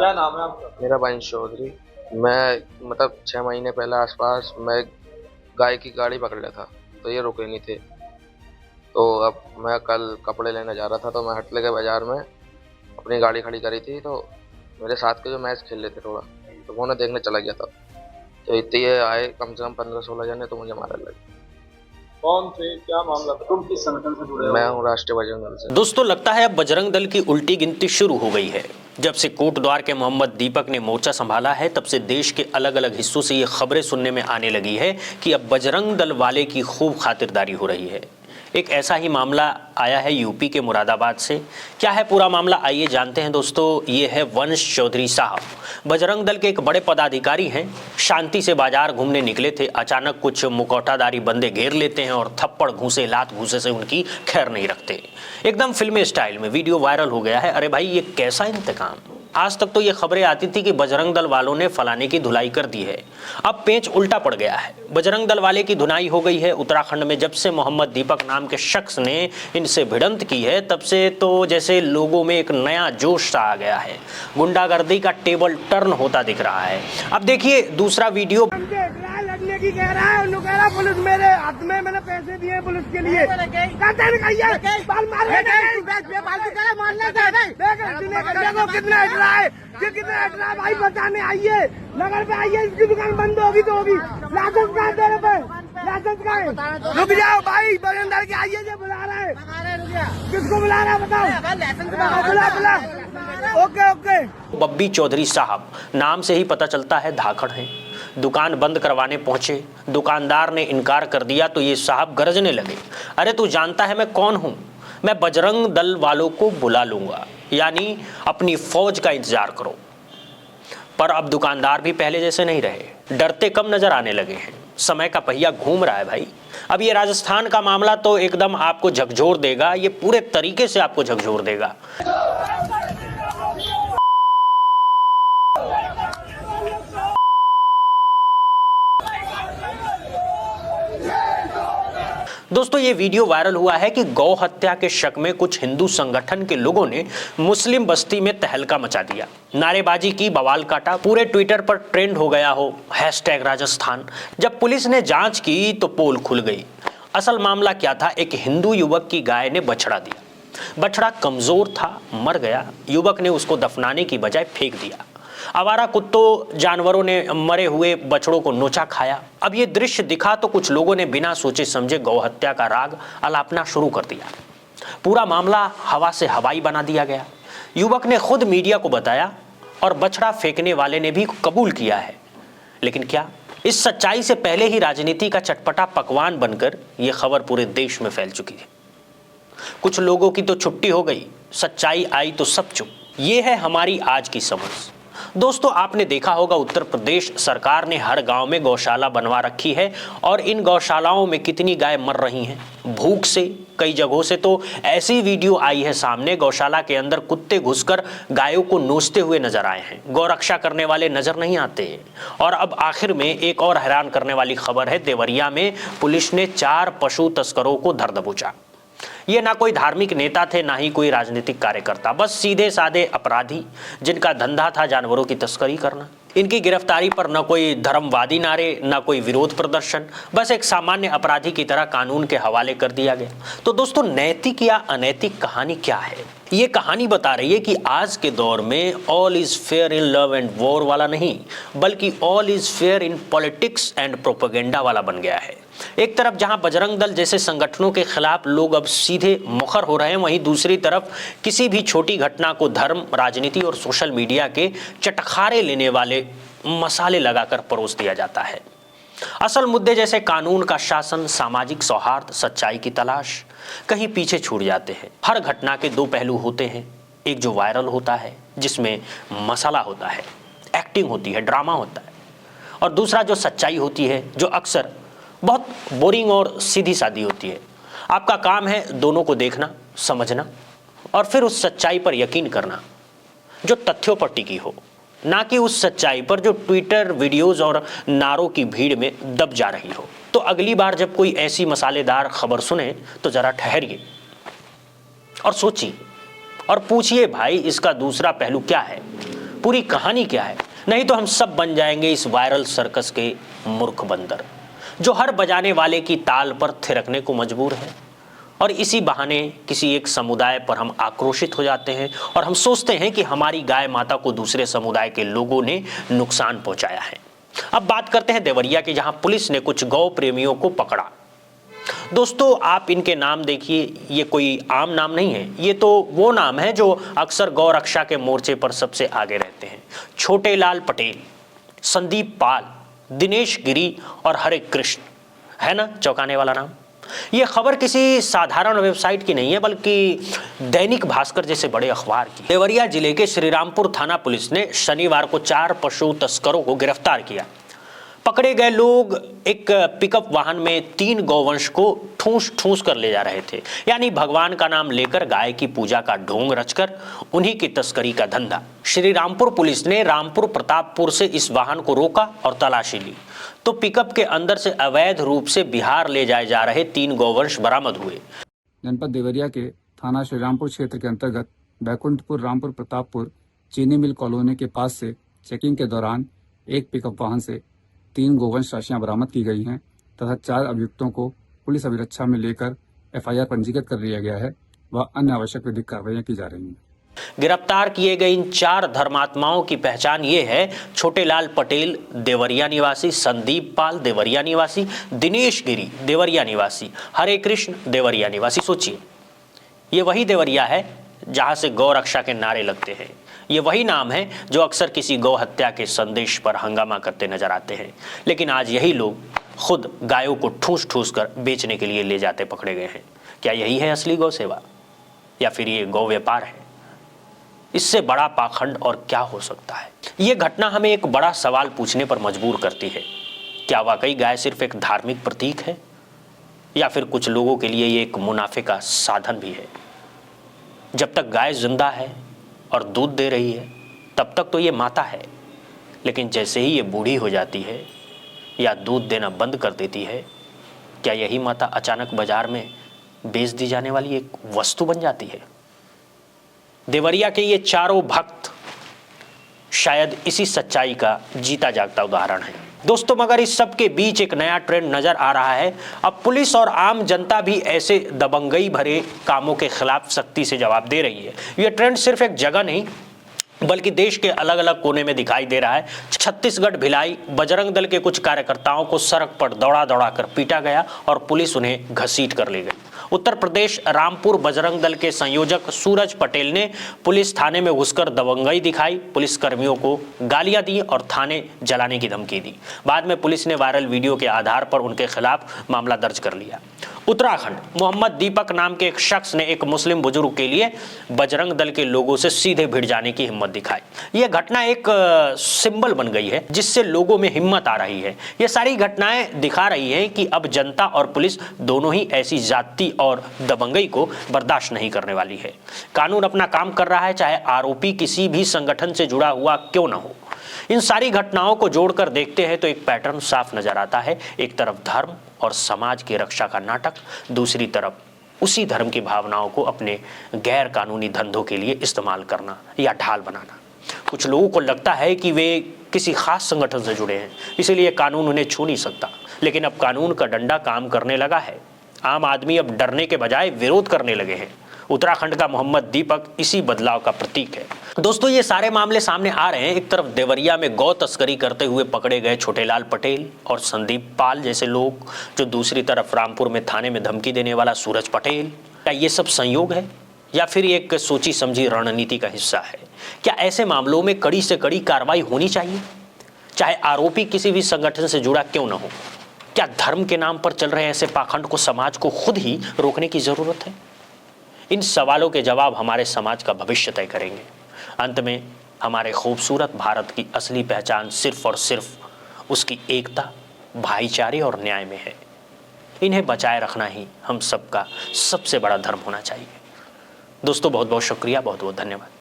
क्या नाम है आपका? मेरा वंश चौधरी। मैं मतलब 6 महीने पहले आसपास मैं गाय की गाड़ी पकड़ लिया था, तो ये रुके नहीं थे। तो अब मैं कल कपड़े लेने जा रहा था, तो मैं हटले के बाजार में अपनी गाड़ी खड़ी करी थी। तो मेरे साथ के जो मैच खेल रहे थे थोड़ा, तो वो देखने चला गया था। तो इतने ये आए कम से कम 15-16 जने, तो मुझे मारने लगे। कौन थे, क्या मामला था, तुम किस संगठन से जुड़े हो? मैं हूँ राष्ट्रीय बजरंग दल से। दोस्तों, लगता है अब बजरंग दल की उल्टी गिनती शुरू हो गई है। जब से कोटद्वार के मोहम्मद दीपक ने मोर्चा संभाला है, तब से देश के अलग अलग हिस्सों से ये खबरें सुनने में आने लगी है कि अब बजरंग दल वाले की खूब खातिरदारी हो रही है। एक ऐसा ही मामला आया है यूपी के मुरादाबाद से। क्या है पूरा मामला, आइए जानते हैं दोस्तों। ये है वंश चौधरी साहब, बजरंग दल के एक बड़े पदाधिकारी हैं। शांति से बाजार घूमने निकले थे, अचानक कुछ मुखौटाधारी बंदे घेर लेते हैं और थप्पड़ घूसे लात घूसे से उनकी खैर नहीं रखते। एकदम फिल्मी स्टाइल में वीडियो वायरल हो गया है। अरे भाई, ये कैसा इंतकाम। आज तक तो ये खबरें आती थी कि बजरंग दल वालों ने फलाने की धुलाई कर दी है। अब पेंच उल्टा पड़ गया है, बजरंग दल वाले की धुनाई हो गई है। उत्तराखंड में जब से मोहम्मद दीपक नाम के शख्स ने इनसे भिड़ंत की है, तब से तो जैसे लोगों में एक नया जोश सा आ गया है। गुंडागर्दी का टेबल टर्न होता दिख रहा है। अब देखिए दूसरा वीडियो। लड़ने की कह रहा है, कह रहा पुलिस मेरे हाथ में, मैंने पैसे दिए पुलिस के लिए। कितना हट रहा है, कितना हट रहा है भाई, बताने आइए, नगर पे आइए, इसकी दुकान बंद होगी तो होगी। लाइसेंस कहाँ है तेरे पे, लाइसेंस कहाँ है? रुक जाओ भाई, बजरंग के आइए, जो बुला रहा है, किसको बुला रहा है बताओ। बुला बुला, ओके ओके। बब्बी चौधरी साहब नाम से ही पता चलता है धाकड़ हैं। दुकान बंद करवाने पहुंचे, दुकानदार ने इनकार कर दिया तो ये साहब गरजने लगे, अरे तू जानता है मैं कौन हूं, मैं बजरंग दल वालों को बुला लूंगा, यानी अपनी फौज का इंतजार करो। पर अब दुकानदार भी पहले जैसे नहीं रहे, डरते कम नजर आने लगे हैं। समय का पहिया घूम रहा है भाई। अब ये राजस्थान का मामला तो एकदम आपको झकझोर देगा, ये पूरे तरीके से आपको झकझोर देगा। दोस्तों, ये वीडियो वायरल हुआ है कि गौ हत्या के शक में कुछ हिंदू संगठन के लोगों ने मुस्लिम बस्ती में तहलका मचा दिया, नारेबाजी की, बवाल काटा, पूरे ट्विटर पर ट्रेंड हो गया हो #राजस्थान। जब पुलिस ने जांच की तो पोल खुल गई। असल मामला क्या था, एक हिंदू युवक की गाय ने बछड़ा दिया। बछड़ा कमजोर था, मर गया। युवक ने उसको दफनाने की बजाय फेंक दिया। आवारा कुत्तों जानवरों ने मरे हुए बछड़ों को नोचा खाया। अब ये दृश्य दिखा तो कुछ लोगों ने बिना सोचे समझे गौहत्या का राग अलापना शुरू कर दिया। पूरा मामला हवा से हवाई बना दिया गया। युवक ने खुद मीडिया को बताया और बछड़ा फेंकने वाले ने भी कबूल किया है। लेकिन क्या इस सच्चाई से पहले ही राजनीति का चटपटा पकवान बनकर यह खबर पूरे देश में फैल चुकी है। कुछ लोगों की तो छुट्टी हो गई, सच्चाई आई तो सब चुप। ये है हमारी आज की समझ। दोस्तों, आपने देखा होगा उत्तर प्रदेश सरकार ने हर गांव में गौशाला बनवा रखी है और इन गौशालाओं में कितनी गाय मर रही हैं भूख से। कई जगहों से तो ऐसी वीडियो आई है सामने, गौशाला के अंदर कुत्ते घुसकर गायों को नोचते हुए नजर आए हैं। गौरक्षा करने वाले नजर नहीं आते। और अब आखिर में एक और हैरान करने वाली खबर है, देवरिया में पुलिस ने 4 पशु तस्करों को धर दबोचा। ये ना कोई धार्मिक नेता थे, ना ही कोई राजनीतिक कार्यकर्ता, बस सीधे साधे अपराधी जिनका धंधा था जानवरों की तस्करी करना। इनकी गिरफ्तारी पर न कोई धर्मवादी नारे, न कोई विरोध प्रदर्शन, बस एक सामान्य अपराधी की तरह कानून के हवाले कर दिया गया। तो दोस्तों, नैतिक या अनैतिक कहानी क्या है? ये कहानी बता रही है कि आज के दौर में all is fair in love and war वाला नहीं, बल्कि all is fair in politics and propaganda वाला बन गया है। एक तरफ जहां बजरंग दल जैसे संगठनों के खिलाफ लोग अब सीधे मुखर हो रहे हैं, वहीं दूसरी तरफ किसी भी छोटी घटना को धर्म, राजनीति और सोशल मीडिया के चटखारे लेने वाले मसाले लगाकर परोस दिया जाता है। असल मुद्दे जैसे कानून का शासन, सामाजिक सौहार्द, सच्चाई की तलाश कहीं पीछे छूट जाते हैं। हर घटना के 2 पहलू होते हैं, एक जो वायरल होता है जिसमें मसाला होता है, एक्टिंग होती है, ड्रामा होता है, और दूसरा जो सच्चाई होती है, जो अक्सर बहुत बोरिंग और सीधी सादी होती है। आपका काम है दोनों को देखना, समझना और फिर उस सच्चाई पर यकीन करना जो तथ्यों पर टिकी हो, ना कि उस सच्चाई पर जो ट्विटर वीडियोस और नारों की भीड़ में दब जा रही हो। तो अगली बार जब कोई ऐसी मसालेदार खबर सुने तो जरा ठहरिए और सोचिए और पूछिए, भाई इसका दूसरा पहलू क्या है? पूरी कहानी क्या है, नहीं तो हम सब बन जाएंगे इस वायरल सर्कस के मूर्ख बंदर जो हर बजाने वाले की ताल पर थिरकने को मजबूर है। और इसी बहाने किसी एक समुदाय पर हम आक्रोशित हो जाते हैं और हम सोचते हैं कि हमारी गाय माता को दूसरे समुदाय के लोगों ने नुकसान पहुंचाया है। अब बात करते हैं देवरिया की, जहां पुलिस ने कुछ गौ प्रेमियों को पकड़ा। दोस्तों आप इनके नाम देखिए, ये कोई आम नाम नहीं है, ये तो वो नाम है जो अक्सर गौ रक्षा के मोर्चे पर सबसे आगे रहते हैं। छोटेलाल पटेल, संदीप पाल, दिनेश गिरी और हरे कृष्ण, है ना चौंकाने वाला नाम। ये खबर किसी साधारण वेबसाइट की नहीं है बल्कि दैनिक भास्कर जैसे बड़े अखबार की। देवरिया जिले के श्रीरामपुर थाना पुलिस ने शनिवार को 4 पशु तस्करों को गिरफ्तार किया। पकड़े गए लोग एक पिकअप वाहन में 3 गौवंश को ठूंस ठूंस कर ले जा रहे थे, यानी भगवान का नाम लेकर गाय की पूजा का ढोंग रचकर उन्हीं की तस्करी का धंधा। श्रीरामपुर पुलिस ने रामपुर प्रतापपुर से इस वाहन को रोका और तलाशी ली तो पिकअप के अंदर से अवैध रूप से बिहार ले जाए जा रहे 3 गौवंश बरामद हुए। जनपद देवरिया के थाना श्रीरामपुर क्षेत्र के अंतर्गत बैकुंठपुर रामपुर प्रतापपुर चीनी मिल कॉलोनी के पास से चेकिंग के दौरान एक पिकअप वाहन से 3 गोवंश राशियां बरामद की गई हैं तथा 4 अभियुक्तों को पुलिस अभिरक्षा में लेकर FIR पंजीकृत कर लिया गया है व अन्य आवश्यक विधिक कार्रवाइयां की जा रही हैं। गिरफ्तार किए गए इन 4 धर्मात्माओं की पहचान ये है: छोटेलाल पटेल देवरिया निवासी, संदीप पाल देवरिया निवासी, दिनेश गिरी देवरिया निवासी, हरे कृष्ण देवरिया निवासी। सोचिए, ये वही देवरिया है जहां से गौ रक्षा के नारे लगते हैं। ये वही नाम है जो अक्सर किसी गौ हत्या के संदेश पर हंगामा करते नजर आते हैं, लेकिन आज यही लोग खुद गायों को ठूस ठूस कर बेचने के लिए ले जाते पकड़े गए हैं। क्या यही है असली गौ सेवा या फिर ये गौ व्यापार है? इससे बड़ा पाखंड और क्या हो सकता है? ये घटना हमें एक बड़ा सवाल पूछने पर मजबूर करती है। क्या वाकई गाय सिर्फ एक धार्मिक प्रतीक है या फिर कुछ लोगों के लिए ये एक मुनाफे का साधन भी है? जब तक गाय जिंदा है और दूध दे रही है तब तक तो ये माता है, लेकिन जैसे ही ये बूढ़ी हो जाती है या दूध देना बंद कर देती है, क्या यही माता अचानक बाजार में बेच दी जाने वाली एक वस्तु बन जाती है? देवरिया के ये चारों भक्त शायद इसी सच्चाई का जीता जागता उदाहरण है। दोस्तों मगर इस सब के बीच एक नया ट्रेंड नजर आ रहा है। अब पुलिस और आम जनता भी ऐसे दबंगई भरे कामों के खिलाफ सख्ती से जवाब दे रही है। यह ट्रेंड सिर्फ एक जगह नहीं बल्कि देश के अलग अलग कोने में दिखाई दे रहा है। छत्तीसगढ़ भिलाई बजरंग दल के कुछ कार्यकर्ताओं को सड़क पर दौड़ा दौड़ा कर पीटा गया और पुलिस उन्हें घसीट कर ले गई। उत्तर प्रदेश रामपुर बजरंग दल के संयोजक सूरज पटेल ने पुलिस थाने में घुसकर दबंगई दिखाई, पुलिस कर्मियों को गालियां दी और थाने जलाने की धमकी दी। बाद में पुलिस ने वायरल वीडियो के आधार पर उनके खिलाफ मामला दर्ज कर लिया। उत्तराखंड मोहम्मद दीपक नाम के एक शख्स ने एक मुस्लिम बुजुर्ग के लिए बजरंग दल के लोगों से सीधे भिड़ जाने की हिम्मत दिखाई। यह घटना एक सिंबल बन गई है जिससे लोगों में हिम्मत आ रही है। ये सारी घटनाएं दिखा रही हैं कि अब जनता और पुलिस दोनों ही ऐसी जाति और दबंगई को बर्दाश्त नहीं करने वाली है। कानून अपना काम कर रहा है, चाहे आरोपी किसी भी संगठन से जुड़ा हुआ क्यों न हो। इन सारी घटनाओं को जोड़कर देखते हैं तो एक पैटर्न साफ नजर आता है। एक तरफ धर्म और समाज की रक्षा का नाटक, दूसरी तरफ उसी धर्म की भावनाओं को अपने गैर कानूनी धंधों के लिए इस्तेमाल करना या ढाल बनाना। कुछ लोगों को लगता है कि वे किसी खास संगठन से जुड़े हैं, इसीलिए कानून उन्हें छू नहीं सकता। लेकिन अब कानून का डंडा काम करने लगा है। आम आदमी अब डरने के बजाय विरोध करने लगे हैं। उत्तराखंड का मोहम्मद दीपक इसी बदलाव का प्रतीक है। दोस्तों ये सारे मामले सामने आ रहे हैं। एक तरफ देवरिया में गौ तस्करी करते हुए पकड़े गए छोटेलाल पटेल और संदीप पाल जैसे लोग, जो दूसरी तरफ रामपुर में थाने में धमकी देने वाला सूरज पटेल। क्या ये सब संयोग है या फिर एक सोची समझी रणनीति का हिस्सा है? क्या ऐसे मामलों में कड़ी से कड़ी कार्रवाई होनी चाहिए, चाहे आरोपी किसी भी संगठन से जुड़ा क्यों न हो? क्या धर्म के नाम पर चल रहे ऐसे पाखंड को समाज को खुद ही रोकने की जरूरत है? इन सवालों के जवाब हमारे समाज का भविष्य तय करेंगे। अंत में हमारे खूबसूरत भारत की असली पहचान सिर्फ और सिर्फ उसकी एकता, भाईचारे और न्याय में है। इन्हें बचाए रखना ही हम सबका सबसे बड़ा धर्म होना चाहिए। दोस्तों बहुत बहुत शुक्रिया, बहुत बहुत धन्यवाद।